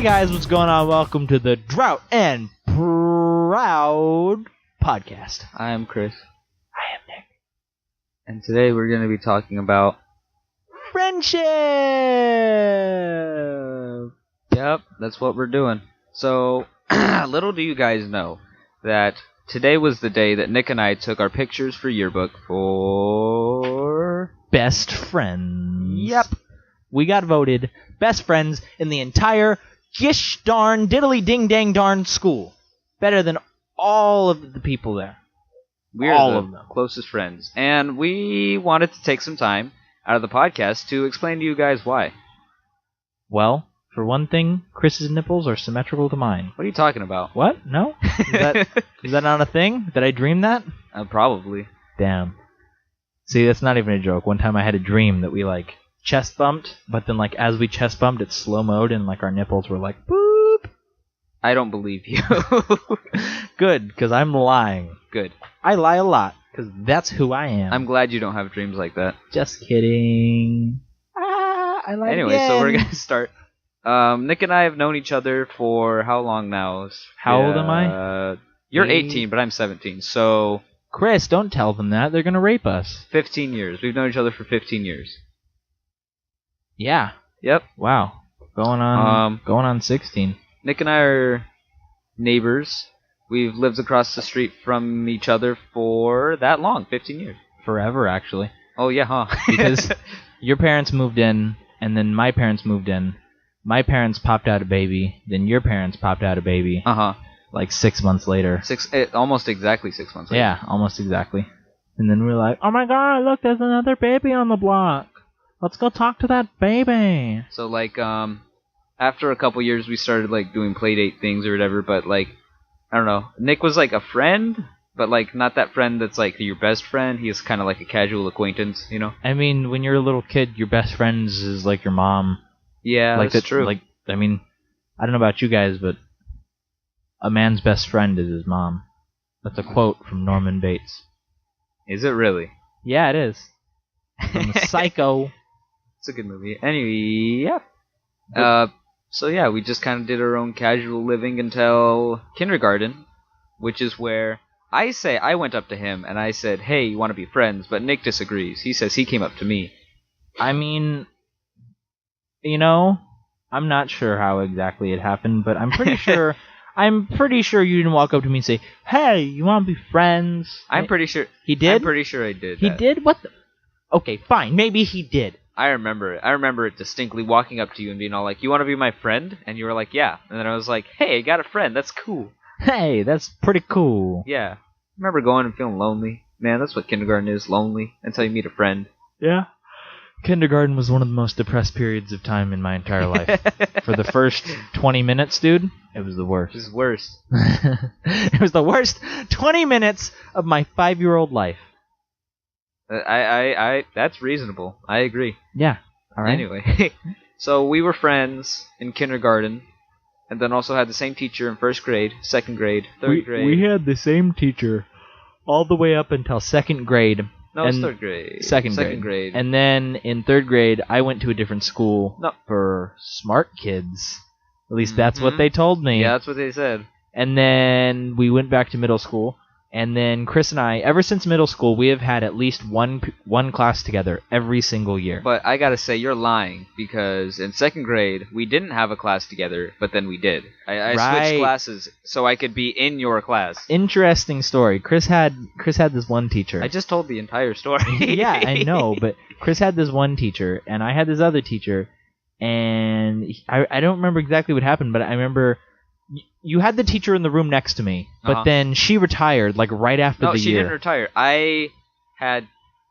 Hey guys, what's going on? Welcome to the Drought and Proud podcast. I am Chris. I am Nick. And today we're going to be talking about Friendship! Yep, that's what we're doing. So, little do you guys know that today was the day that Nick and I took our pictures for yearbook for... Best friends. Yep. We got voted best friends in the entire gish darn diddly ding dang darn school. Better than all of the people there. We're all the of them. Closest friends. And we wanted to take some time out of the podcast to explain to you guys why. Well, for one thing, Chris's nipples are symmetrical to mine. What are you talking about? What? No? Is that not a thing? Did I dream that? Probably. Damn. See, that's not even a joke. One time I had a dream that we, chest bumped, but then, as we chest bumped, it slow-moed, and, our nipples were like, boop. I don't believe you. Good, because I'm lying. Good. I lie a lot, because that's who I am. I'm glad you don't have dreams like that. Just kidding. I lied Anyway, again. so we're going to start. Nick and I have known each other for how long now? How old am I? You're 18, but I'm 17, so... Chris, don't tell them that. They're going to rape us. 15 years. We've known each other for 15 years. Yeah. Yep. Wow. Going on 16. Nick and I are neighbors. We've lived across the street from each other for that long, 15 years. Forever, actually. Oh, yeah, huh? Because your parents moved in, and then my parents moved in. My parents popped out a baby, then your parents popped out a baby. Uh-huh. 6 months later. Almost exactly 6 months later. Yeah, almost exactly. And then we were like, oh my god, look, there's another baby on the block. Let's go talk to that baby. So, after a couple years, we started, doing playdate things or whatever, but, I don't know. Nick was, a friend, but, not that friend that's, your best friend. He is kind of like a casual acquaintance, you know? I mean, when you're a little kid, your best friends is, your mom. Yeah, that's true. I don't know about you guys, but a man's best friend is his mom. That's a quote from Norman Bates. Is it really? Yeah, it is. From Psycho. It's a good movie. Anyway, yeah. So yeah, we just kind of did our own casual living until kindergarten, which is where I went up to him and I said, hey, you want to be friends? But Nick disagrees. He says he came up to me. I mean, I'm not sure how exactly it happened, but I'm pretty sure... I'm pretty sure you didn't walk up to me and say, hey, you want to be friends? I'm pretty sure... He did? I'm pretty sure I did. He did? What the... Okay, fine. Maybe he did. I remember it. I remember it distinctly, walking up to you and being all like, you want to be my friend? And you were like, yeah. And then I was like, hey, I got a friend. That's cool. Hey, that's pretty cool. Yeah. I remember going and feeling lonely. Man, that's what kindergarten is, lonely, until you meet a friend. Yeah. Kindergarten was one of the most depressed periods of time in my entire life. For the first 20 minutes, dude, it was the worst. It was worse. It was the worst 20 minutes of my 5-year-old life. That's reasonable. I agree. Yeah. All right. Anyway, so we were friends in kindergarten, and then also had the same teacher in first grade, second grade, third grade. We had the same teacher all the way up until second grade. No, it's third grade. Second grade. And then in third grade, I went to a different school for smart kids. At least that's what they told me. Yeah, that's what they said. And then we went back to middle school. And then Chris and I, ever since middle school, we have had at least one class together every single year. But I gotta say, you're lying, because in second grade, we didn't have a class together, but then we did. I switched classes so I could be in your class. Interesting story. Chris had this one teacher. I just told the entire story. Yeah, I know, but Chris had this one teacher, and I had this other teacher, and I don't remember exactly what happened, but I remember... You had the teacher in the room next to me, but then she retired right after the year. No, she didn't retire. I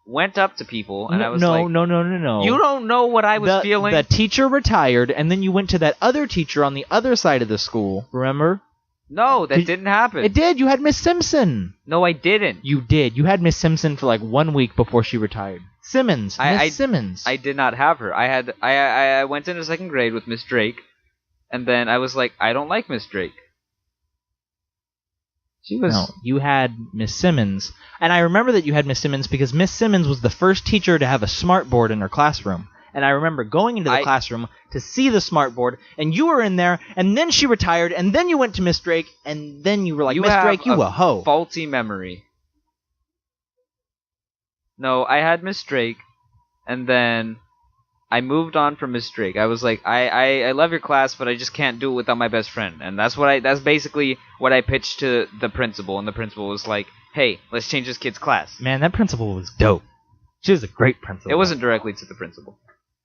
went up to people and I was no. You don't know what I was feeling? The teacher retired, and then you went to that other teacher on the other side of the school, remember? No, that didn't happen. It did. You had Miss Simpson. No, I didn't. You did. You had Miss Simpson for 1 week before she retired. Simmons. Miss Simmons. I did not have her. I went into second grade with Miss Drake. And then I was like, I don't like Miss Drake. No, you had Miss Simmons. And I remember that you had Miss Simmons because Miss Simmons was the first teacher to have a smart board in her classroom. And I remember going into the classroom to see the smart board, and you were in there, and then she retired, and then you went to Miss Drake, and then you were like, Miss Drake, you a hoe. Faulty memory. No, I had Miss Drake, and then I moved on from Miss Drake. I was like, I love your class, but I just can't do it without my best friend. And that's basically what I pitched to the principal, and the principal was like, hey, let's change this kid's class. Man, that principal was dope. She was a great principal. It wasn't directly to the principal.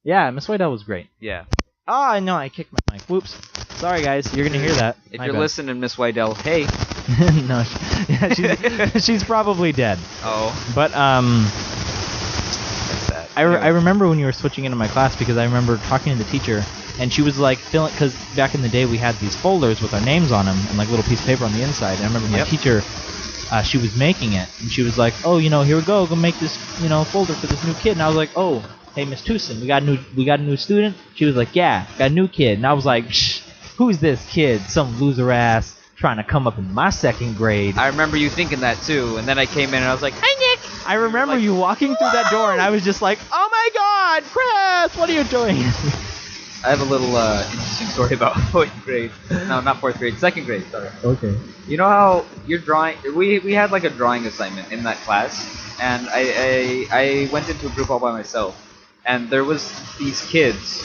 Yeah, Miss Whitell was great. Yeah. Oh, no, I kicked my mic. Whoops. Sorry, guys. You're going to hear that. If you're listening, Miss Whitell, hey. No, she's probably dead. Oh. But, I remember when you were switching into my class because I remember talking to the teacher, and she was like filling, because back in the day we had these folders with our names on them and like a little piece of paper on the inside. And I remember my teacher, she was making it, and she was like, oh, here we go make this, folder for this new kid. And I was like, oh, hey, Miss Tucson, we got a new student? She was like, yeah, got a new kid. And I was like, shh, who's this kid? Some loser ass trying to come up in my second grade. I remember you thinking that too, and then I came in and I was like, hi, Nick. I remember you walking through that door, and I was just like, oh my God, Chris, what are you doing? I have a little interesting story about 4th grade. No, not 4th grade, 2nd grade, sorry. Okay. You know how you're drawing, we had like a drawing assignment in that class, and I went into a group all by myself, and there was these kids,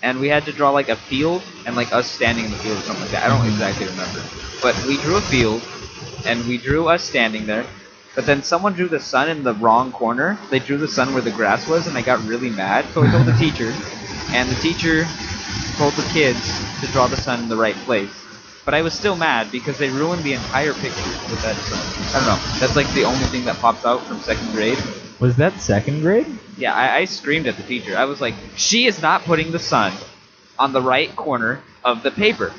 and we had to draw like a field, and like us standing in the field or something like that. I don't exactly remember. But we drew a field, and we drew us standing there, but then someone drew the sun in the wrong corner. They drew the sun where the grass was, and I got really mad, so I told the teacher, and the teacher told the kids to draw the sun in the right place. But I was still mad because they ruined the entire picture with that sun. I don't know. That's like the only thing that pops out from 2nd grade. Was that 2nd grade? Yeah, I screamed at the teacher. I was like, she is not putting the sun on the right corner of the paper.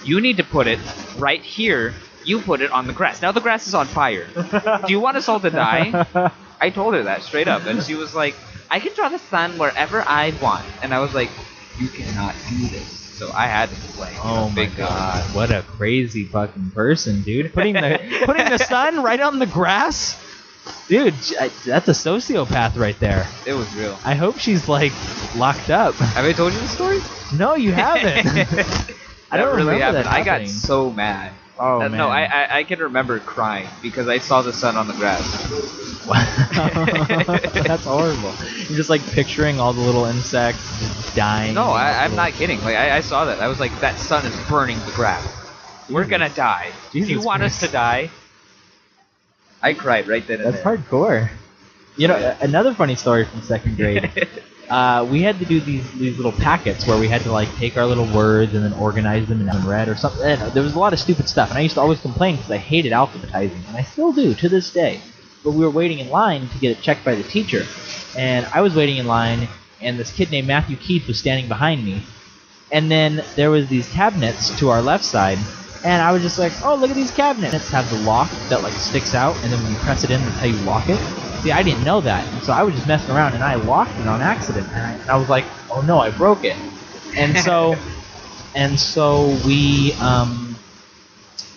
You need to put it right here. You put it on the grass. Now the grass is on fire. Do you want us all to die? I told her that straight up, and she was like, I can draw the sun wherever I want. And I was like, you cannot do this. So I had to complain. Oh my God, what a crazy fucking person, dude. Putting the sun right on the grass? Dude, that's a sociopath right there. It was real. I hope she's like locked up. Have I told you the story? No, you haven't. I don't really remember happened. I got so mad. Oh man. No, I can remember crying because I saw the sun on the grass. That's horrible. You're just like picturing all the little insects just dying. No, I'm not kidding. Like I saw that. I was like, that sun is burning the grass. We're gonna die. Do you want us to die? I cried right then and there. That's hardcore. Another funny story from 2nd grade. We had to do these little packets where we had to like take our little words and then organize them in red or something. There was a lot of stupid stuff, and I used to always complain because I hated alphabetizing, and I still do to this day. But we were waiting in line to get it checked by the teacher, and I was waiting in line, and this kid named Matthew Keith was standing behind me, and then there was these cabinets to our left side, and I was just like, oh, look at these cabinets. Have the lock that like sticks out, and then when you press it in, that's how you lock it. See, I didn't know that, and so I was just messing around, and I locked it on accident, and I was like, oh no, I broke it. And so we,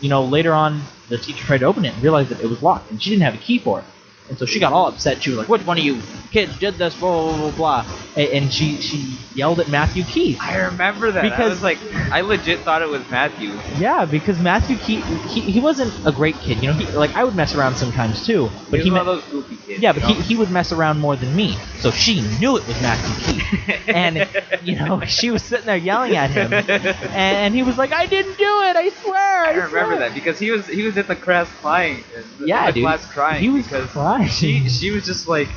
later on, the teacher tried to open it and realized that it was locked, and she didn't have a key for it. And so she got all upset. She was like, which one of you kids did this, blah, blah, blah, blah. And she yelled at Matthew Keith. I remember that. Because I was like, I legit thought it was Matthew. Yeah, because Matthew Keith, he wasn't a great kid. I would mess around sometimes too. But he was one of those goofy kids. Yeah, but he would mess around more than me. So she knew it was Matthew Keith. And, she was sitting there yelling at him. And he was like, I didn't do it, I swear, I remember that because he was in the class crying. Class crying. He was crying. She was just like,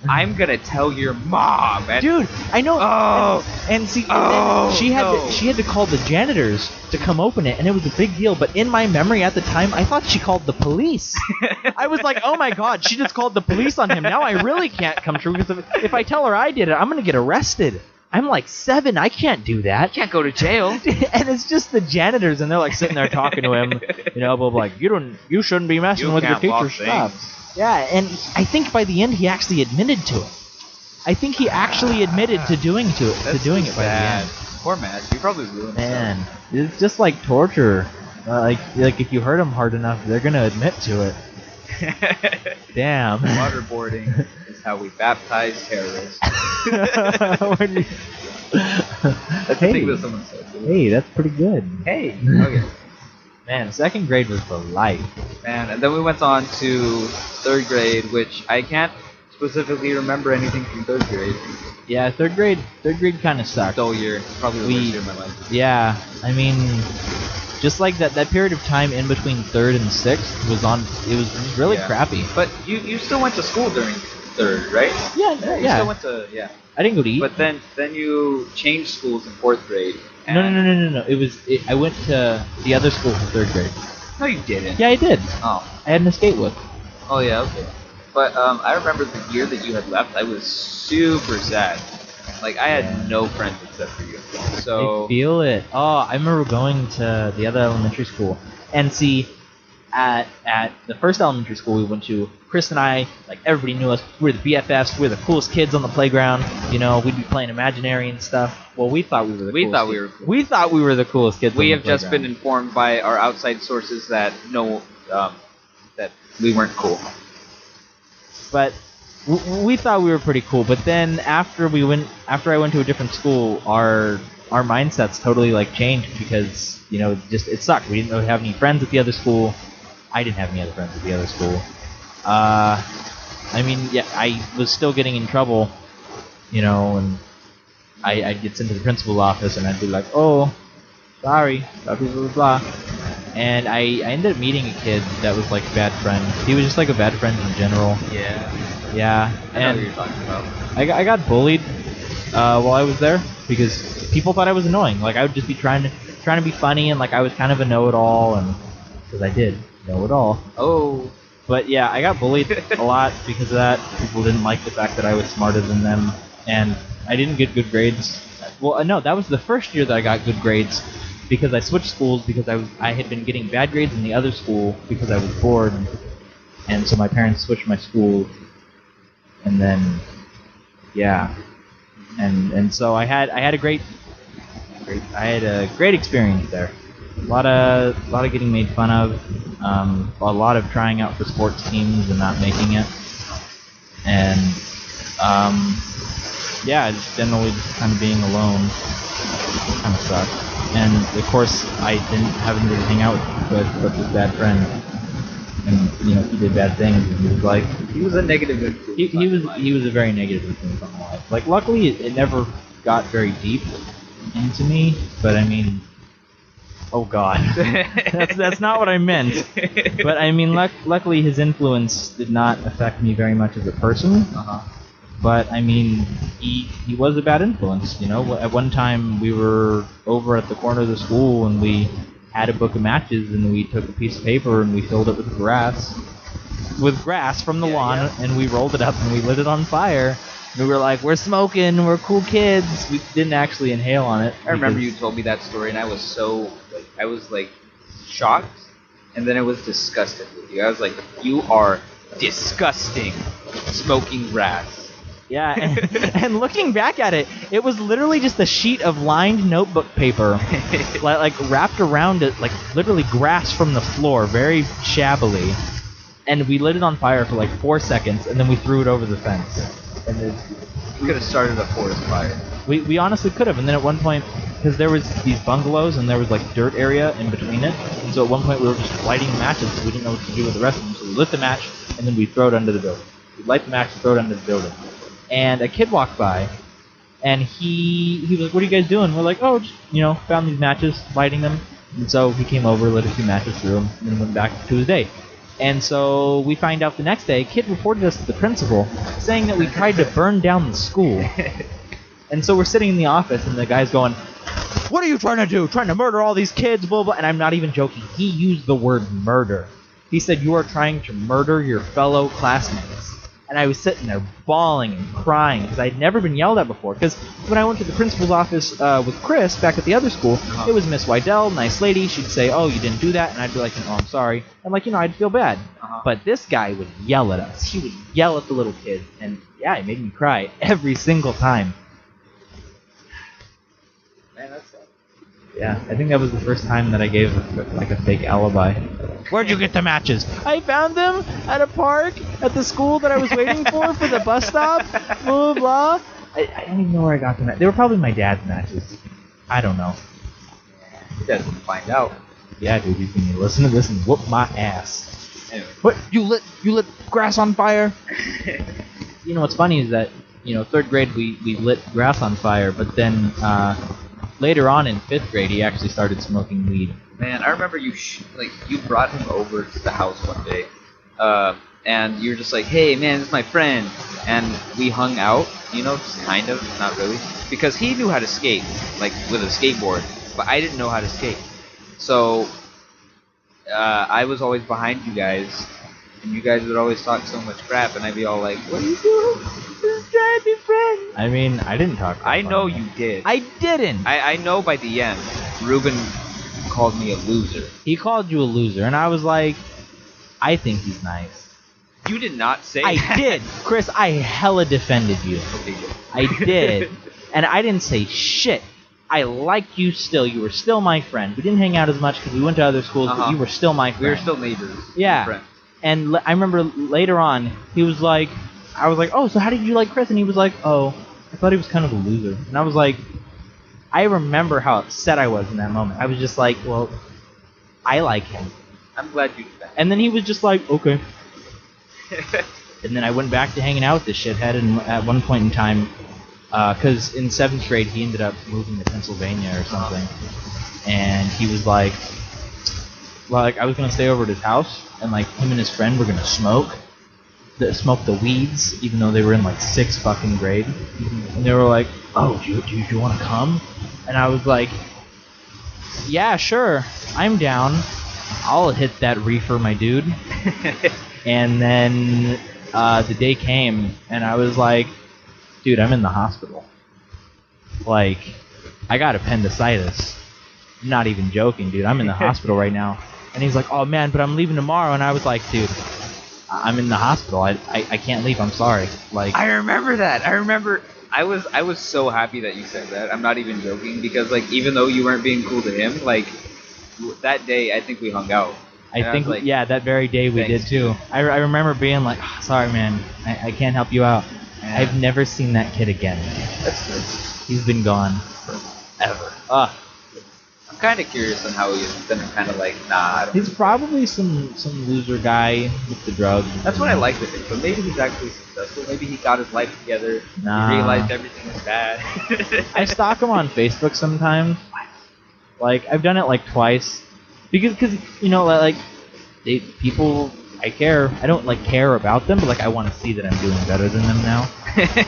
I'm gonna tell your mom. And, dude, I know. She had to call the janitors to come open it, and it was a big deal. But in my memory at the time, I thought she called the police. I was like, oh my God, she just called the police on him. Now I really can't come true because if I tell her I did it, I'm gonna get arrested. I'm like 7. I can't do that. Can't go to jail. And it's just the janitors, and they're like sitting there talking to him. But like, you shouldn't be messing with your teacher's stuff. Yeah, and I think by the end he actually admitted to it. I think he actually admitted to doing it by the end. Poor Matt. He probably ruined himself. It's just like torture. Like if you hurt him hard enough, they're gonna admit to it. Damn. Waterboarding is how we baptize terrorists. When you- That's the thing that someone said. Hey, that's pretty good. Hey. Okay. Man, second grade was for life. Man, and then we went on to third grade, which I can't specifically remember anything from third grade. Yeah, third grade kind of sucked. Dull year. Probably the worst year of my life. Yeah, I mean, just like that period of time in between third and sixth was really crappy. But you still went to school during third, right? Yeah, You still went to, yeah. I didn't go to eat. But then you changed schools in fourth grade. No. I went to the other school for third grade. No, you didn't. Yeah, I did. Oh. I had an escape with. Oh, yeah, okay. But I remember the year that you had left, I was super sad. Like, I had no friends except for you. So I feel it. Oh, I remember going to the other elementary school. And see, at the first elementary school we went to, Chris and I, like, everybody knew us. We were the BFFs. We were the coolest kids on the playground. You know, we'd be playing imaginary and stuff. Well, we thought we were the coolest kids. We thought we were the coolest kids. We have just been informed by our outside sources that that we weren't cool. But we thought we were pretty cool. But then after I went to a different school, our mindsets totally like changed because it sucked. We didn't really have any friends at the other school. I didn't have any other friends at the other school. I was still getting in trouble, and I'd get sent to the principal's office and I'd be like, oh, sorry, blah, blah, blah, blah. And I ended up meeting a kid that was like a bad friend. He was just like a bad friend in general. Yeah. Yeah. I know what you're talking about. I got bullied while I was there because people thought I was annoying. Like I would just be trying to be funny and like I was kind of a know-it-all, and because I did know it all. Oh. But yeah, I got bullied a lot because of that. People didn't like the fact that I was smarter than them, and I didn't get good grades. Well, no, that was the first year that I got good grades because I switched schools because I had been getting bad grades in the other school because I was bored, and so my parents switched my school, and then yeah, and so I had a great experience there. A lot of getting made fun of, a lot of trying out for sports teams and not making it, and just generally just kind of being alone kind of sucked. And of course, I didn't have anybody to hang out with but this bad friend, and he did bad things. And he was a negative influence. He was a very negative influence on my life. Like luckily, it never got very deep into me, but I mean. Oh God, that's not what I meant. But I mean, luckily his influence did not affect me very much as a person. Uh-huh. But I mean, he was a bad influence. At one time we were over at the corner of the school and we had a book of matches and we took a piece of paper and we filled it with grass from the lawn and we rolled it up and we lit it on fire. We were like, we're smoking, we're cool kids. We didn't actually inhale on it. I remember you told me that story and I was shocked, and then I was disgusted with you. I was like, you are disgusting, smoking grass. Yeah, and looking back at it, it was literally just a sheet of lined notebook paper, like wrapped around it, like literally grass from the floor, very shabbily. And we lit it on fire for like 4 seconds, and then we threw it over the fence. And we could have started a forest fire. We honestly could have, and then at one point, because there was these bungalows and there was like dirt area in between it, and so at one point we were just lighting matches because we didn't know what to do with the rest of them, so we lit the match and then we throw it under the building. We'd light the match and throw it under the building. And a kid walked by, and he was like, what are you guys doing? We're like, oh, just, found these matches, lighting them. And so he came over, lit a few matches through them, and then went back to his day. And so we find out the next day, a kid reported us to the principal, saying that we tried to burn down the school. And so we're sitting in the office, and the guy's going, what are you trying to do? Trying to murder all these kids, blah, blah. And I'm not even joking. He used the word murder. He said, you are trying to murder your fellow classmates. And I was sitting there bawling and crying because I'd never been yelled at before. Because when I went to the principal's office with Chris back at the other school, it was Miss Wydell, nice lady. She'd say, oh, you didn't do that. And I'd be like, oh, I'm sorry. And I'd feel bad. But this guy would yell at us. He would yell at the little kids. And yeah, it made me cry every single time. Man, that's sad. Yeah, I think that was the first time that I gave like a fake alibi. Where'd you get the matches? I found them at a park at the school that I was waiting for the bus stop. Blah blah. I don't even know where I got them. They were probably my dad's matches. I don't know. Your dad's gonna find out. Yeah, dude, he's gonna listen to this and whoop my ass. Anyway. What? You lit grass on fire? You know what's funny is that, you know, 3rd grade we lit grass on fire, but then later on in 5th grade he actually started smoking weed. Man, I remember you brought him over to the house one day, and you were just like, "Hey, man, this is my friend," and we hung out. You know, just kind of, not really, because he knew how to skate, like with a skateboard, but I didn't know how to skate. So I was always behind you guys, and you guys would always talk so much crap, and I'd be all like, "What are you doing? Just trying to be friends." I mean, I didn't talk. I know you did. I didn't. I know by the end, Ruben called me a loser. He called you a loser, and I was like, I think he's nice. You did not say I that. did. Chris, I hella defended you. Okay, good. I did. And I didn't say shit. I liked you still. You were still my friend. We didn't hang out as much because we went to other schools, but you were still my friend. We were still neighbors. Yeah. Friends. And I remember later on, he was like, I was like, oh, so how did you like Chris? And he was like, oh, I thought he was kind of a loser. And I was like, I remember how upset I was in that moment. I was just like, well, I like him. I'm glad you did that. And then he was just like, okay. And then I went back to hanging out with this shithead, and at one point in time, because in 7th grade he ended up moving to Pennsylvania or something, and he was like, I was gonna stay over at his house, and like him and his friend were gonna smoke the weeds, even though they were in like 6th fucking grade, and they were like, oh, do you want to come? And I was like, yeah, sure, I'm down. I'll hit that reefer, my dude. And then the day came, and I was like, dude, I'm in the hospital. Like, I got appendicitis. I'm not even joking, dude. I'm in the hospital right now. And he's like, oh, man, but I'm leaving tomorrow. And I was like, dude, I'm in the hospital. I can't leave. I'm sorry. Like, I remember that. I was so happy that you said that. I'm not even joking, because like even though you weren't being cool to him, like that day I think we hung out. I think like, yeah, that very day we did too. I remember being like, oh, sorry man, I can't help you out. Yeah. I've never seen that kid again. That's good. He's been gone forever. I'm kind of curious on how he's been kind of like, nah, I don't. He's probably some loser guy with the drugs. That's what I like with him, but maybe he's actually successful. Maybe he got his life together. Nah. He realized everything was bad. I stalk him on Facebook sometimes. Like, I've done it like twice. Because you know, like, people, I care. I don't like care about them, but like I want to see that I'm doing better than them now.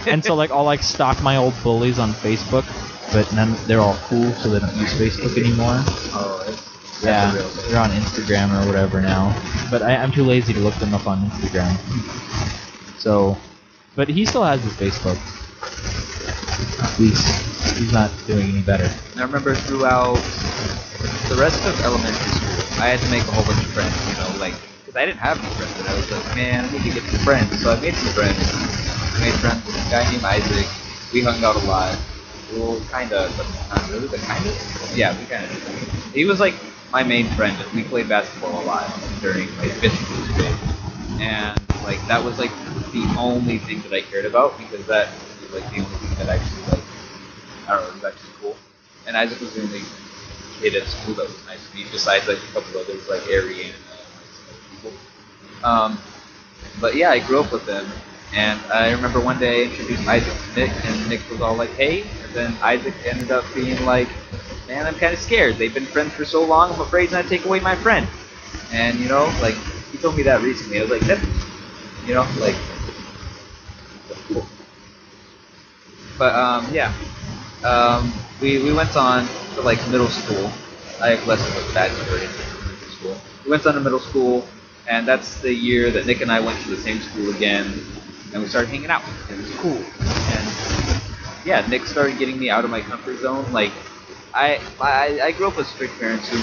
And so like I'll like stalk my old bullies on Facebook, but they're all cool, so they don't use Facebook anymore. Oh, yeah, they're on Instagram or whatever now. But I'm too lazy to look them up on Instagram. So, but he still has his Facebook. He's not doing any better. I remember throughout the rest of elementary school, I had to make a whole bunch of friends, you know, like, because I didn't have any friends, and I was like, man, I need to get some friends. So I made some friends. I made friends with a guy named Isaac. We hung out a lot. Well, kind of, but not really, but kind of. Yeah, we kind of did. He was like my main friend. We played basketball a lot during like 5th grade. And like that was like the only thing that I cared about, because that was like the only thing that actually like, I don't know, was actually cool. And Isaac was the only kid at school that was nice to me, besides like a couple others like Ari and some other people. But yeah, I grew up with them, and I remember one day I introduced Isaac to Nick, and Nick was all like, "Hey," and then Isaac ended up being like, "Man, I'm kind of scared. They've been friends for so long. I'm afraid he's gonna take away my friend." And you know, like he told me that recently. I was like, "That's, you know, like." Cool. But yeah. We went on to like middle school. I have less of a bad story in middle school. We went on to middle school, and that's the year that Nick and I went to the same school again, and we started hanging out. It was cool. And yeah, Nick started getting me out of my comfort zone. Like I grew up with strict parents who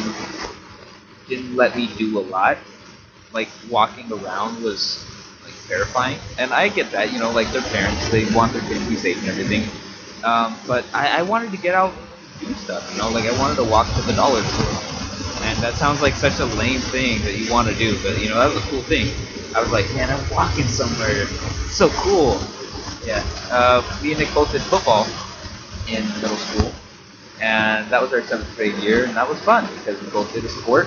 didn't let me do a lot. Like walking around was like terrifying, and I get that. You know, like their parents, they want their kids to be safe and everything. But I wanted to get out do stuff. You know, like I wanted to walk to the dollar store, and that sounds like such a lame thing that you want to do, but you know that was a cool thing. I was like, man, I'm walking somewhere. It's so cool. Yeah. Me and Nick both did football in middle school, and that was our 7th grade year, and that was fun because we both did a sport,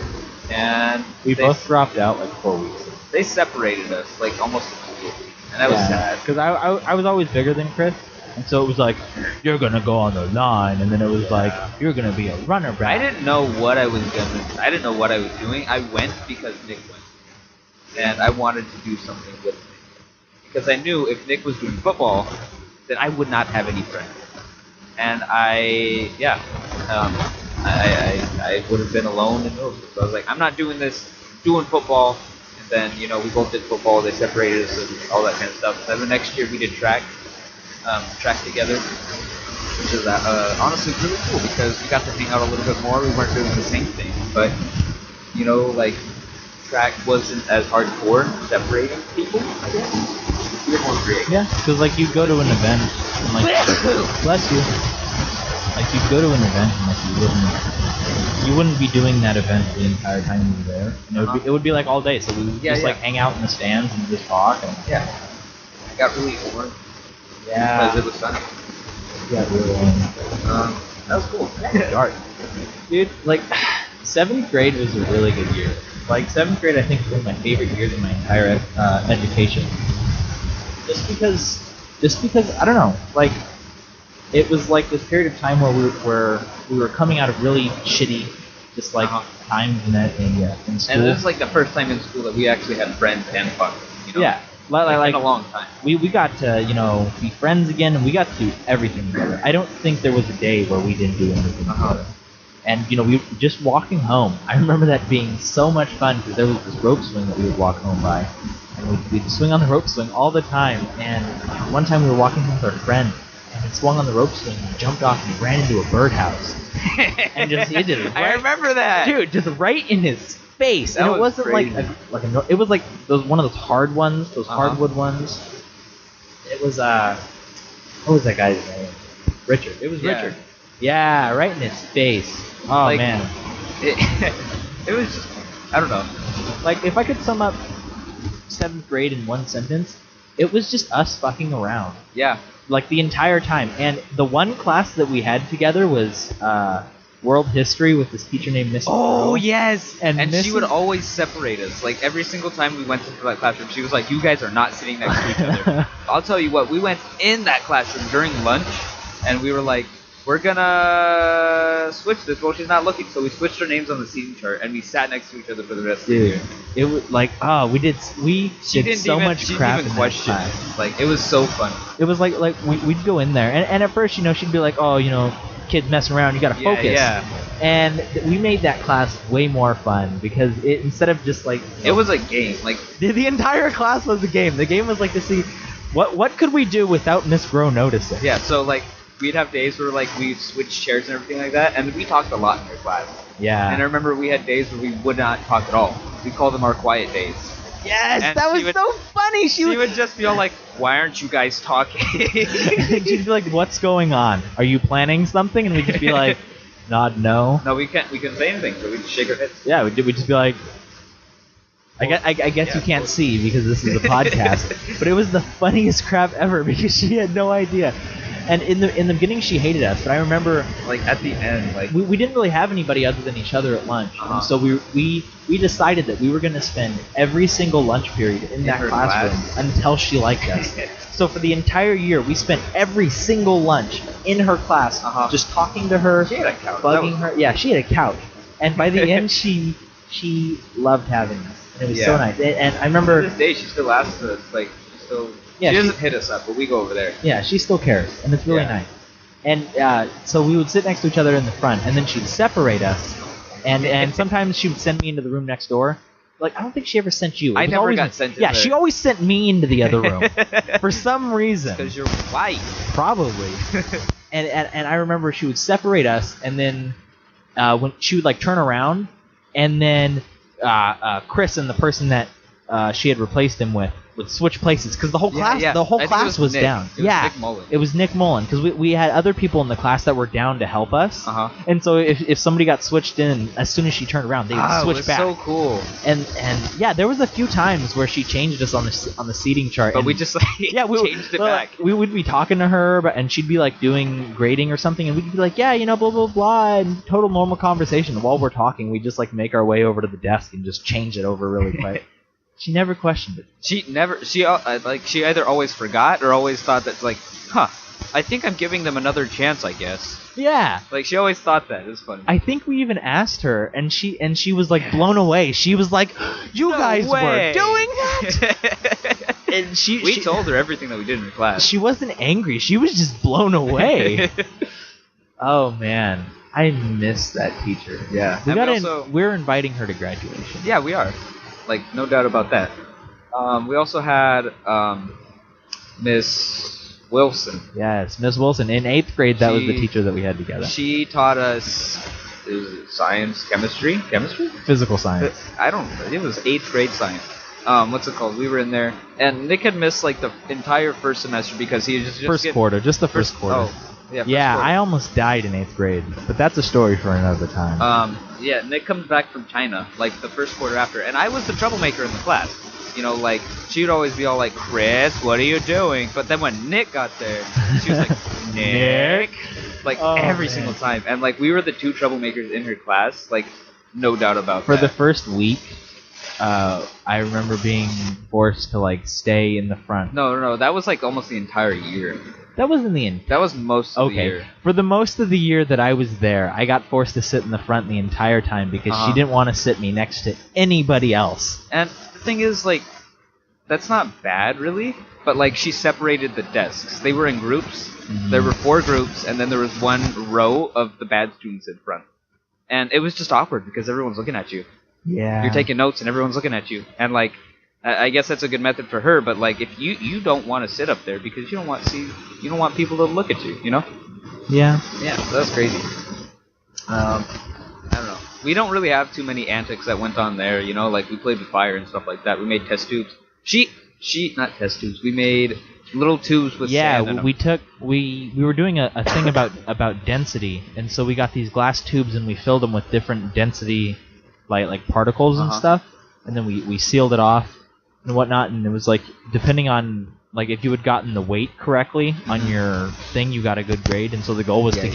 and We both dropped out like 4 weeks. they separated us like almost immediately, and that was sad. Because I was always bigger than Chris, and so it was like, you're going to go on the line, and then it was like, you're going to be a runner back. I didn't know what I was doing. I went because Nick went, and I wanted to do something with Nick. Because I knew if Nick was doing football, then I would not have any friends. And I would have been alone in middle school. So I was like, I'm not doing this, doing football. And then, you know, we both did football, they separated us and all that kind of stuff. Then the next year we did track together, which is honestly really cool because we got to hang out a little bit more. We weren't doing the same thing, but, you know, like, track wasn't as hardcore separating people, I guess. We were more creative. Yeah, because like you go to an event, and like, bless you. Like you go to an event, and like you wouldn't be doing that event the entire time you were there. And it would be like all day, so we would just like hang out in the stands and just talk. And, I got really bored. Yeah. Because it was sunny. Yeah, really. That was cool. Dark. Dude, like 7th grade was a really good year. Like 7th grade, I think was one of my favorite years in my entire education. Just because I don't know, like it was like this period of time where we were coming out of really shitty, just like times in school. And this is like the first time in school that we actually had friends and fun. You know? Yeah, like in a long time. We got to be friends again, and we got to do everything together. I don't think there was a day where we didn't do anything together. And we just walking home. I remember that being so much fun because there was this rope swing that we would walk home by. And we'd swing on the rope swing all the time. And one time we were walking home with our friend, and he swung on the rope swing and jumped off and he ran into a birdhouse. And he did it right, I remember that, dude, just right in his face. That and it wasn't crazy. it was like one of those hard ones, those hardwood ones. It was what was that guy's name? Richard. It was Richard. Yeah, right in his face. Oh like, man. It was just, I don't know. Like if I could sum up 7th grade in one sentence, it was just us fucking around. Yeah. Like the entire time. And the one class that we had together was world history with this teacher named Mrs. Oh, Rowe. yes. And Mrs. she would always separate us. Like every single time we went into that classroom, she was like, you guys are not sitting next to each other. I'll tell you what, we went in that classroom during lunch, and we were like, we're gonna switch this while she's not looking. So we switched our names on the seating chart, and we sat next to each other for the rest of the year. It was like, we did so much crap in that class. Like it was so fun. It was like we'd go in there, and at first, she'd be like, kids messing around, you gotta focus. Yeah. And we made that class way more fun because instead of just like it was a game. Like the entire class was a game. The game was like to see what could we do without Miss Rowe noticing. Yeah. So like we'd have days where like we'd switch chairs and everything like that, and we talked a lot in her class. Yeah. And I remember we had days where we would not talk at all. We called them our quiet days. Yes, and that was so funny. She would just be all like, "Why aren't you guys talking?" She'd be like, "What's going on? Are you planning something?" And we'd just be like, "Nod, no." No, we couldn't say anything, so we'd shake our heads. Yeah, we'd just be like, I guess you can't see because this is a podcast, but it was the funniest crap ever because she had no idea. And in the beginning, she hated us, but I remember, like at the end, like we didn't really have anybody other than each other at lunch, and so we decided that we were going to spend every single lunch period in that classroom until she liked us. So for the entire year, we spent every single lunch in her class, just talking to her, she had a couch. bugging her. Yeah, she had a couch, and by the end, she loved having us. And it was so nice. And I remember to this day, she still asks us, like, she doesn't hit us up, but we go over there. Yeah, she still cares, and it's really nice. And so we would sit next to each other in the front, and then she'd separate us, and sometimes she would send me into the room next door. Like, I don't think she ever sent you. I never got sent to she always sent me into the other room for some reason. Because you're white. Probably. and I remember she would separate us, and then when she would like turn around, and then Chris and the person that she had replaced him with switch places because the whole class was down. Nick Mullen. It was Nick Mullen because we had other people in the class that were down to help us. And so if somebody got switched in, as soon as she turned around, they would switch back. So cool. And yeah, there was a few times where she changed us on the seating chart. But we just changed it back. We would be talking to her, and she'd be like doing grading or something, and we'd be like, yeah, blah blah blah, and total normal conversation. While we're talking, we just like make our way over to the desk and just change it over really quick. She never questioned it. She either always forgot or always thought that like, I think I'm giving them another chance, I guess. Yeah. Like she always thought that. It was funny. I think we even asked her, and she was like blown away. She was like, "You guys were doing that?" And we told her everything that we did in her class. She wasn't angry. She was just blown away. Oh man, I miss that teacher. Yeah. We're inviting her to graduation. Yeah, we are. Like, no doubt about that. We also had Miss Wilson. Yes, Miss Wilson. In 8th grade, that was the teacher that we had together. She taught us science, chemistry? Physical science. It was 8th grade science. What's it called? We were in there, and Nick had missed, like, the entire first semester because he just first quarter. Oh. Yeah, I almost died in 8th grade, but that's a story for another time. Yeah, Nick comes back from China, like, the first quarter after, and I was the troublemaker in the class. Like, she'd always be all like, Chris, what are you doing? But then when Nick got there, she was like, Nick? Like, every single time. And, like, we were the two troublemakers in her class, like, no doubt about that. For the first week, I remember being forced to, like, stay in the front. No, that was, like, almost the entire year. That was in the end. That was most of the year. For the most of the year that I was there, I got forced to sit in the front the entire time because she didn't want to sit me next to anybody else. And the thing is, like, that's not bad, really, but, like, she separated the desks. They were in groups. Mm-hmm. There were 4 groups, and then there was one row of the bad students in front. And it was just awkward because everyone's looking at you. Yeah. You're taking notes, and everyone's looking at you. And, like, I guess that's a good method for her, but, like, if you don't want to sit up there because you don't want people to look at you, Yeah. Yeah, so that's crazy. I don't know. We don't really have too many antics that went on there, like we played with fire and stuff like that. We made test tubes. Not test tubes. We made little tubes with sand in them. We were doing a thing about density, and so we got these glass tubes and we filled them with different density, like particles and stuff, and then we sealed it off and whatnot, and it was like, depending on, like, if you had gotten the weight correctly on your thing, you got a good grade, and so the goal was to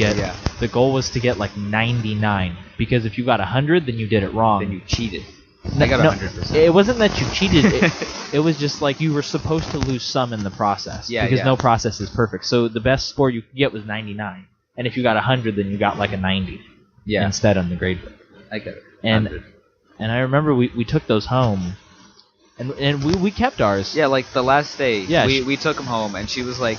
get like 99, because if you got 100, then you did it wrong. Then you cheated. I got 100%. It wasn't that you cheated. It was just like you were supposed to lose some in the process, because no process is perfect. So the best score you could get was 99, and if you got 100, then you got like a 90 instead on the grade book. I get it. 100. And I remember we took those home. And we kept ours. Yeah, like the last day, yeah, we took them home, and she was like,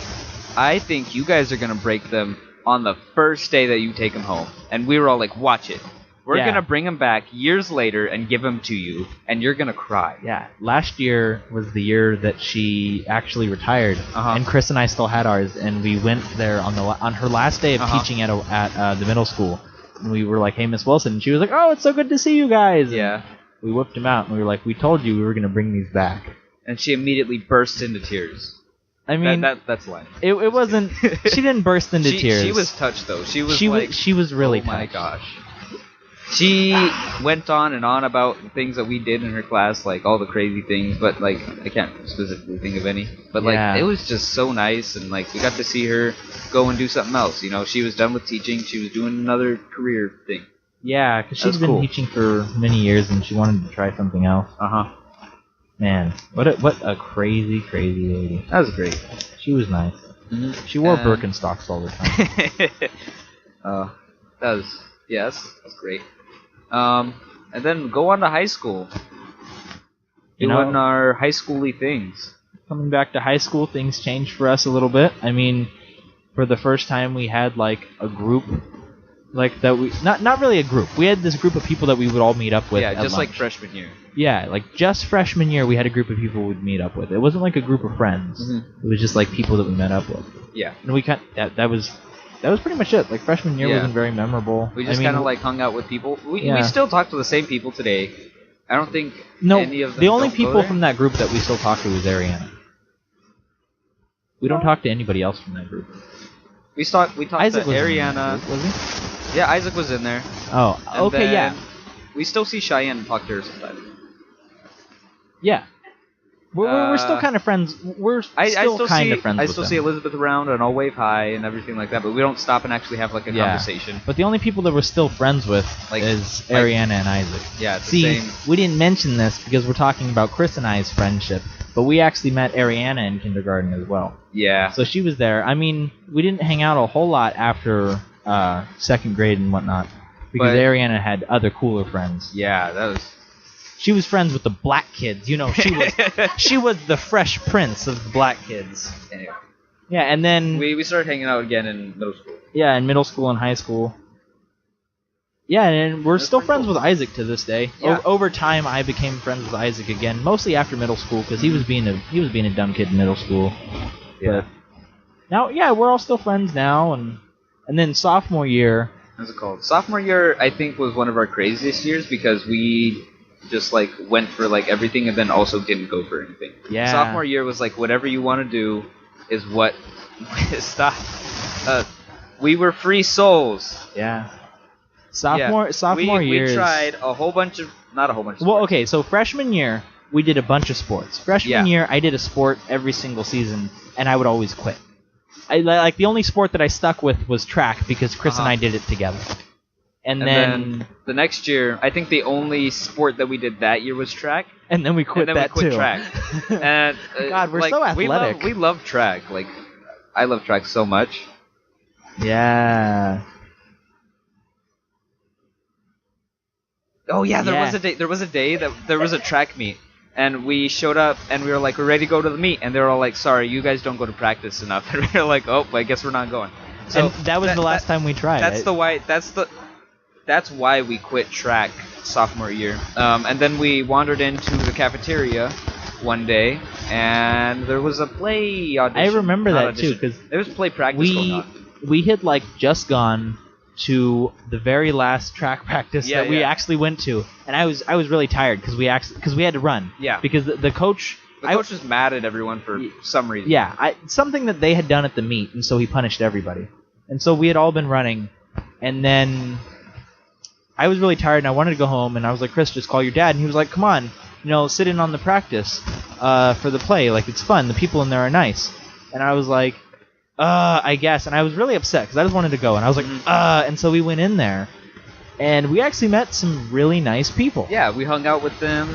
I think you guys are going to break them on the first day that you take them home. And we were all like, watch it. We're going to bring them back years later and give them to you, and you're going to cry. Yeah, last year was the year that she actually retired, and Chris and I still had ours, and we went there on her last day of teaching at the middle school. And we were like, hey, Miss Wilson. And she was like, oh, it's so good to see you guys. Yeah. We whipped them out, and we were like, we told you we were going to bring these back. And she immediately burst into tears. I mean, that's life. It wasn't. She didn't burst into tears. She was touched, though. She was really touched. Oh my gosh. She went on and on about things that we did in her class, like all the crazy things, but like I can't specifically think of any. But like it was just so nice, and like we got to see her go and do something else. She was done with teaching. She was doing another career thing. Yeah, because she's been teaching for many years, and she wanted to try something else. Man, what a crazy, crazy lady. That was great. She was nice. Mm-hmm. She wore Birkenstocks all the time. That's great. And then go on to high school. Doing our high schooly things. Coming back to high school, things changed for us a little bit. I mean, for the first time, we had like a group. Like that we not really a group. We had this group of people that we would all meet up with. Yeah, just lunch. like freshman year. Yeah, like just freshman year, we had a group of people we'd meet up with. It wasn't like a group of friends. Mm-hmm. It was just like people that we met up with. Yeah, and we that was pretty much it. Like freshman year wasn't very memorable. We just kind of like hung out with people. We still talk to the same people today. I don't think No, any of them the only don't go people there. from that group that we still talk to is Ariana. We don't talk to anybody else from that group. We talked Isaac to was Ariana. in that group, was he? Yeah, Isaac was in there. Oh, And okay, then yeah. We still see Cheyenne and talk to her sometimes. Yeah. We're still kind of friends. We're still kind of friends I with still them. see Elizabeth around, and I'll wave hi and everything like that, but we don't stop and actually have like a conversation. But the only people that we're still friends with is Ariana and Isaac. Yeah, it's See, the same. we didn't mention this because we're talking about Chris and I's friendship, but we actually met Ariana in kindergarten as well. Yeah. So she was there. I mean, we didn't hang out a whole lot after second grade and whatnot because Ariana had other cooler friends. Yeah, that was... She was friends with the black kids. You know, she was the Fresh Prince of the black kids. Anyway. Yeah, and then... We started hanging out again in middle school. Yeah, in middle school and high school. Yeah, and we're still friends with Isaac to this day. Yeah. Over time, I became friends with Isaac again, mostly after middle school, because he was being a dumb kid in middle school. Yeah. But now, yeah, we're all still friends now, and then sophomore year... What's it called? Sophomore year, I think, was one of our craziest years because we... just like went for like everything and then also didn't go for anything. Yeah. Sophomore year was like whatever you want to do is what. Stop. We were free souls. Yeah. Sophomore year. We tried a whole bunch of not a whole bunch. Of well, sports. okay, so freshman year we did a bunch of sports. Freshman year I did a sport every single season and I would always quit. Like the only sport that I stuck with was track because Chris and I did it together. And then the next year, I think the only sport that we did that year was track. And then we quit that too. Track. And God, we're so athletic. We love track. Like, I love track so much. Yeah. Oh yeah, there was a day. There was a day that there was a track meet, and we showed up and we were like, we're ready to go to the meet, and they were all like, sorry, you guys don't go to practice enough. And we were like, oh, I guess we're not going. So and that was the last time we tried. That's why we quit track sophomore year. And then we wandered into the cafeteria one day, and there was a play audition. I remember that too, because there was play practice going on. We had like just gone to the very last track practice that we actually went to, and I was really tired because we had to run. Yeah. Because the coach. The coach was mad at everyone for some reason. Yeah, something that they had done at the meet, and so he punished everybody. And so we had all been running, and then I was really tired, and I wanted to go home, and I was like, Chris, just call your dad. And he was like, come on, sit in on the practice for the play. Like, it's fun. The people in there are nice. And I was like, I guess. And I was really upset, because I just wanted to go. And I was like, and so we went in there, and we actually met some really nice people. Yeah, we hung out with them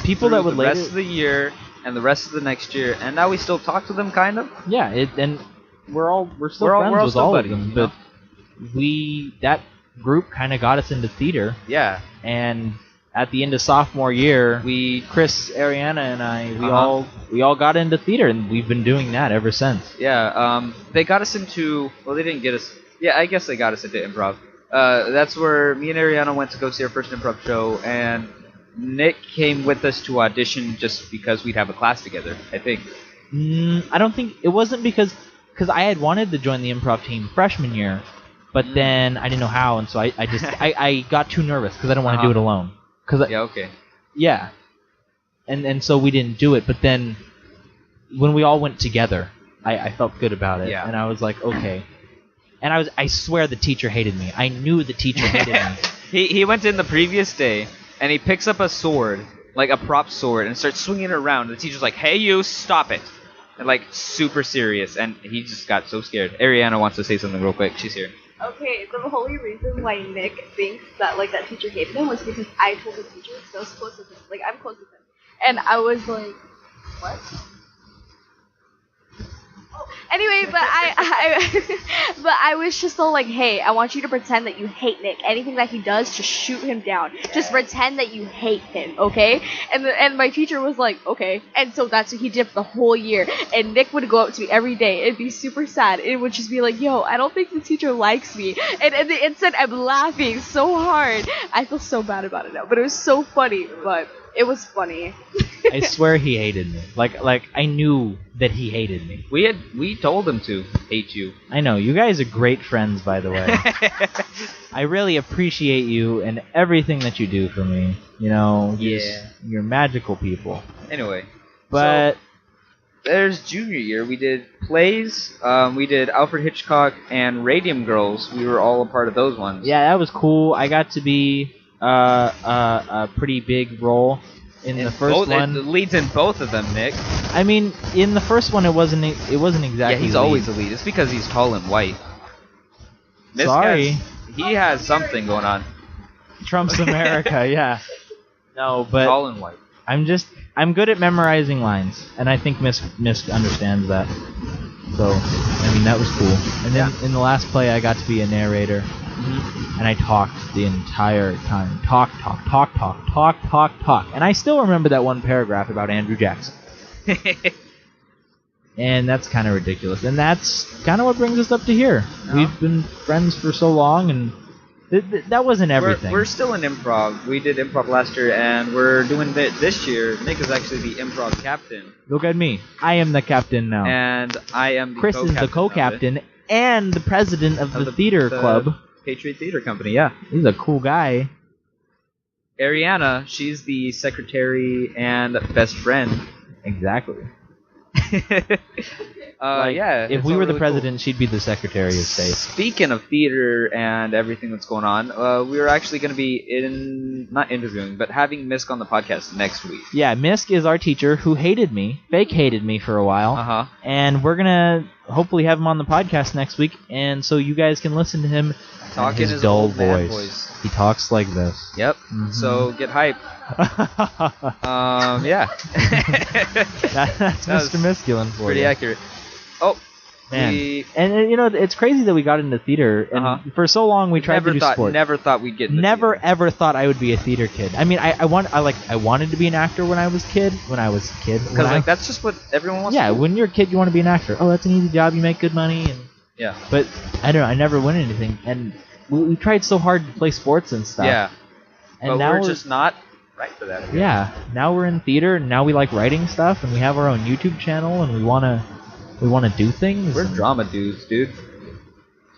people that would the rest of the year and the rest of the next year, and now we still talk to them, kind of. Yeah, and we're still friends with all of them, but that group kind of got us into theater. Yeah. And at the end of sophomore year, Chris, Ariana, and I, we all got into theater, and we've been doing that ever since. Yeah. They got us into. Well, they didn't get us. Yeah, I guess they got us into improv. That's where me and Ariana went to go see our first improv show, and Nick came with us to audition just because we'd have a class together, I think. I don't think it wasn't because I had wanted to join the improv team freshman year, but then I didn't know how, and so I just I got too nervous because I didn't want to do it alone. Yeah. And so we didn't do it, but then when we all went together, I felt good about it, and I was like, okay. And I swear the teacher hated me. I knew the teacher hated me. He went in the previous day, and he picks up a sword, like a prop sword, and starts swinging it around. And the teacher's like, hey, you, stop it. And, like, super serious. And he just got so scared. Ariana wants to say something real quick. She's here. Okay, the only reason why Nick thinks that, like, that teacher hated him was because I told the teacher, because I was close with him. Like, I'm close with him. And I was like, what? Anyway, but I was just all like, hey, I want you to pretend that you hate Nick. Anything that he does, just shoot him down. Just pretend that you hate him, okay? And my teacher was like, okay. And so that's what he did for the whole year. And Nick would go up to me every day and be super sad. It would just be like, yo, I don't think the teacher likes me. And instead, I'm laughing so hard. I feel so bad about it now, but it was so funny. But it was funny. I swear he hated me. Like I knew that he hated me. We told him to hate you. I know. You guys are great friends, by the way. I really appreciate you and everything that you do for me. you're magical people. Anyway. But... So, there's junior year. We did plays. We did Alfred Hitchcock and Radium Girls. We were all a part of those ones. Yeah, that was cool. I got to be a pretty big role in the first one. It leads in both of them, Nick. I mean, in the first one, it wasn't exactly. Yeah, he's always the lead. It's because he's tall and white. Sorry. He has something going on. Trump's America, yeah. No, but tall and white. I'm good at memorizing lines, and I think Miss understands that. So, I mean, that was cool. And then in the last play, I got to be a narrator, and I talked the entire time. Talk. And I still remember that one paragraph about Andrew Jackson. And that's kind of ridiculous. And that's kind of what brings us up to here. Oh. We've been friends for so long, and that wasn't everything. We're still in improv. We did improv last year, and we're doing it this year. Nick is actually the improv captain. Look at me. I am the captain now. And I am the Chris is the co-captain and the president of the theater club. Patriot Theater Company, yeah. He's a cool guy. Ariana, she's the secretary and best friend. Exactly. Yeah. If we were the president, she'd be the Secretary of State. Speaking of theater and everything that's going on, we are actually going to be not interviewing, but having Misk on the podcast next week. Yeah, Misk is our teacher who fake hated me for a while. And we're going to hopefully have him on the podcast next week, and so you guys can listen to him talk in his dull voice. He talks like this. Yep. Mm-hmm. So get hype. Yeah. That's Mr. Misculin for pretty you. accurate. Oh, man. And it's crazy that we got into theater, and for so long we tried to do sports. Never thought we'd get into Never theater. Ever thought I would be a theater kid. I mean, I wanted to be an actor when I was a kid. Because that's just what everyone wants to do. Yeah, when you're a kid, you want to be an actor. Oh, that's an easy job. You make good money. And yeah. But I don't know. I never won anything, and we tried so hard to play sports and stuff. Yeah. And but now we're just not right for that again. Yeah. Now we're in theater, and now we like writing stuff, and we have our own YouTube channel, and we wanna do things. We're drama dudes, dude. It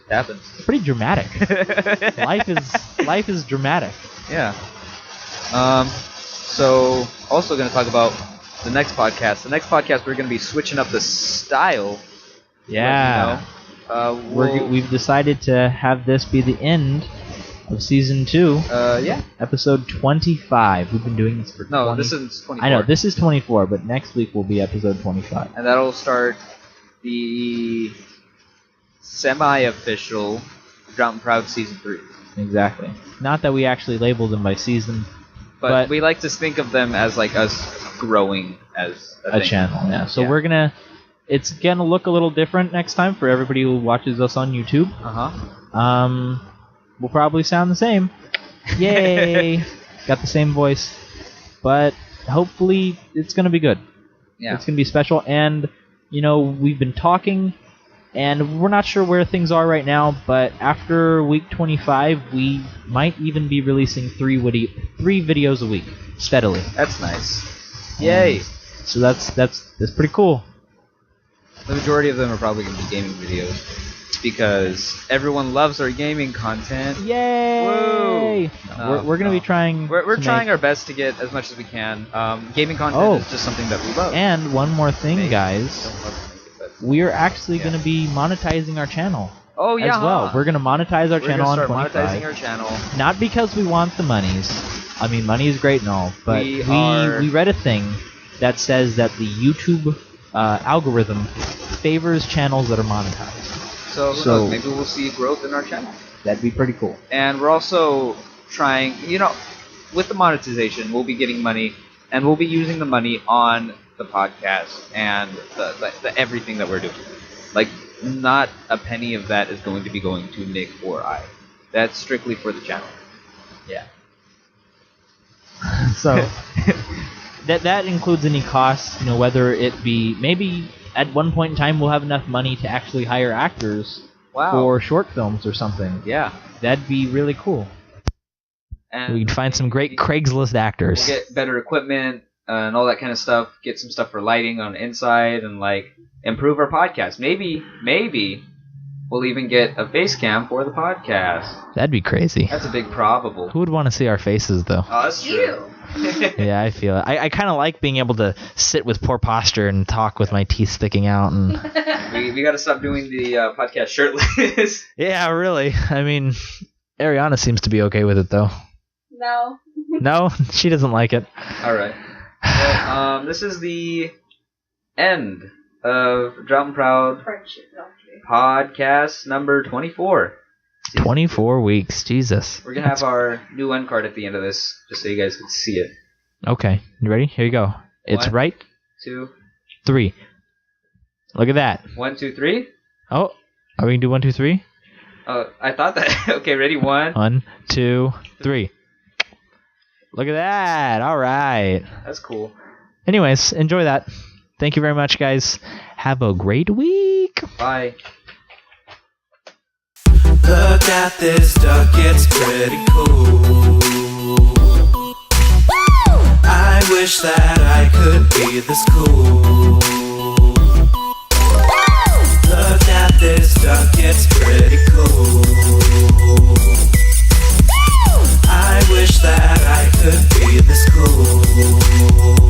happens. It's pretty dramatic. Life is dramatic. Yeah. So also going to talk about the next podcast. The next podcast we're going to be switching up the style. Yeah. We've decided to have this be the end of season 2. Yeah. Episode 25. We've been doing this for 20. This is 24. I know, this is 24, but next week will be episode 25. And that'll start the semi-official Drought&Proud season 3. Exactly. Not that we actually labeled them by season, but we like to think of them as like us growing as a channel. Yeah. So it's gonna look a little different next time for everybody who watches us on YouTube. We'll probably sound the same. Yay! Got the same voice, but hopefully it's gonna be good. Yeah. It's gonna be special, and we've been talking, and we're not sure where things are right now. But after week 25, we might even be releasing 3 videos a week steadily. That's nice. Yay! So that's pretty cool. The majority of them are probably going to be gaming videos because everyone loves our gaming content. Yay! Woo! We're going to be trying. We're trying our best to get as much as we can. Gaming content is just something that we love. And one more thing, guys. We are actually going to be monetizing our channel. Oh yeah. As well, we're going to monetize our channel on 25. Monetizing our channel. Not because we want the monies. I mean, money is great and all, but we read a thing that says that the YouTube algorithm favors channels that are monetized. So maybe we'll see growth in our channel. That'd be pretty cool. And we're also trying, with the monetization, we'll be getting money, and we'll be using the money on the podcast and the everything that we're doing. Like, not a penny of that is going to be going to Nick or I. That's strictly for the channel. Yeah. So that includes any costs, whether it be maybe at one point in time we'll have enough money to actually hire actors for short films or something. Yeah. That'd be really cool. And we can find some great Craigslist actors. We'll get better equipment and all that kind of stuff. Get some stuff for lighting on the inside and improve our podcast. Maybe we'll even get a face cam for the podcast. That'd be crazy. That's a big probable. Who would want to see our faces, though? Oh, that's true. Yeah, I feel it. I kind of like being able to sit with poor posture and talk with my teeth sticking out. And we got to stop doing the podcast shirtless. yeah, really. I mean, Ariana seems to be okay with it, though. No. No? She doesn't like it. All right. Well, this is the end of Drought&Proud podcast number 24. 24 weeks. Jesus. We're going to have our new end card at the end of this, just so you guys can see it. Okay. You ready? Here you go. It's 1, right. 2, 3. Look at that. 1, 2, 3. Oh. Are we going to do 1, 2, 3? Oh, I thought that. Okay, ready? 1. 1, 2, 3. Look at that. All right. That's cool. Anyways, enjoy that. Thank you very much, guys. Have a great week. Bye. Look at this duck, it's pretty cool. I wish that I could be this cool. Look at this duck, it's pretty cool. I wish that I could be this cool.